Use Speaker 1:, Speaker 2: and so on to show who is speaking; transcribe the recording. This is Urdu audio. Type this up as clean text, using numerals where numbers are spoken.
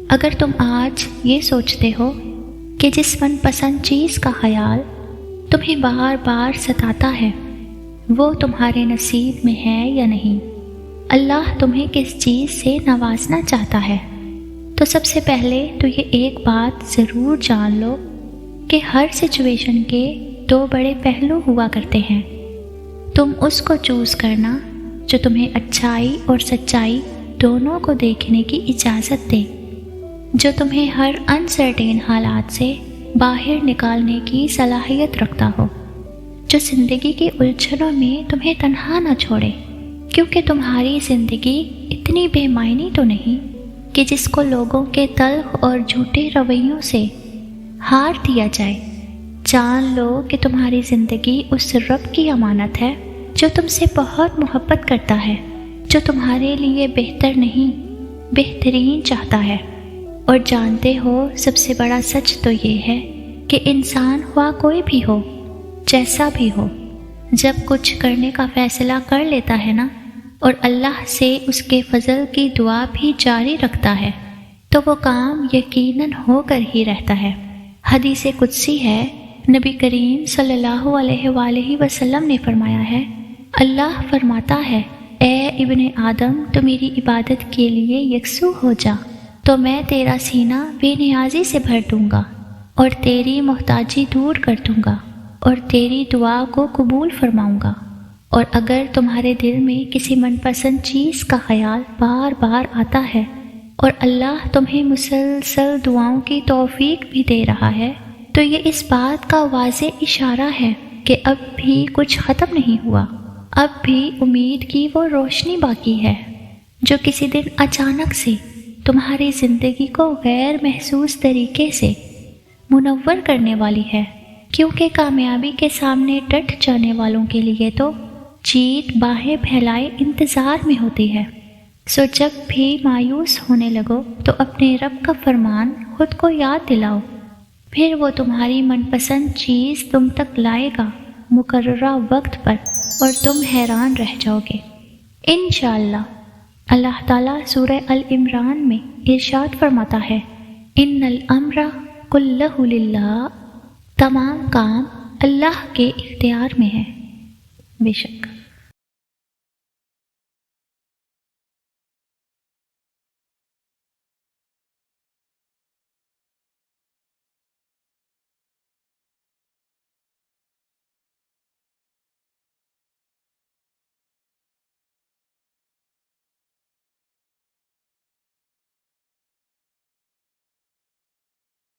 Speaker 1: اگر تم آج یہ سوچتے ہو کہ جس من پسند چیز کا خیال تمہیں بار بار ستاتا ہے وہ تمہارے نصیب میں ہے یا نہیں، اللہ تمہیں کس چیز سے نوازنا چاہتا ہے، تو سب سے پہلے تو یہ ایک بات ضرور جان لو کہ ہر سچویشن کے دو بڑے پہلو ہوا کرتے ہیں۔ تم اس کو چوز کرنا جو تمہیں اچھائی اور سچائی دونوں کو دیکھنے کی اجازت دے، جو تمہیں ہر انسرٹین حالات سے باہر نکالنے کی صلاحیت رکھتا ہو، جو زندگی کی الجھنوں میں تمہیں تنہا نہ چھوڑے، کیونکہ تمہاری زندگی اتنی بے معنی تو نہیں کہ جس کو لوگوں کے تلخ اور جھوٹے رویوں سے ہار دیا جائے۔ جان لو کہ تمہاری زندگی اس رب کی امانت ہے جو تم سے بہت محبت کرتا ہے، جو تمہارے لیے بہتر نہیں بہترین چاہتا ہے۔ اور جانتے ہو سب سے بڑا سچ تو یہ ہے کہ انسان ہوا کوئی بھی ہو، جیسا بھی ہو، جب کچھ کرنے کا فیصلہ کر لیتا ہے نا اور اللہ سے اس کے فضل کی دعا بھی جاری رکھتا ہے تو وہ کام یقیناً ہو کر ہی رہتا ہے۔ حدیث قدسی ہے، نبی کریم صلی اللہ علیہ وآلہ وسلم نے فرمایا ہے، اللہ فرماتا ہے، اے ابن آدم تو میری عبادت کے لیے یکسو ہو جا تو میں تیرا سینہ بے نیازی سے بھر دوں گا اور تیری محتاجی دور کر دوں گا اور تیری دعا کو قبول فرماؤں گا۔ اور اگر تمہارے دل میں کسی من پسند چیز کا خیال بار بار آتا ہے اور اللہ تمہیں مسلسل دعاؤں کی توفیق بھی دے رہا ہے تو یہ اس بات کا واضح اشارہ ہے کہ اب بھی کچھ ختم نہیں ہوا، اب بھی امید کی وہ روشنی باقی ہے جو کسی دن اچانک سے تمہاری زندگی کو غیر محسوس طریقے سے منور کرنے والی ہے، کیونکہ کامیابی کے سامنے ڈٹ جانے والوں کے لیے تو جیت باہیں پھیلائے انتظار میں ہوتی ہے۔ سو جب بھی مایوس ہونے لگو تو اپنے رب کا فرمان خود کو یاد دلاؤ، پھر وہ تمہاری من پسند چیز تم تک لائے گا مقررہ وقت پر اور تم حیران رہ جاؤ گے انشاءاللہ۔ اللہ تعالیٰ سورہ العمران میں ارشاد فرماتا ہے، ان الامر کلہ للہ، تمام کام اللہ کے اختیار میں ہے۔ بے شک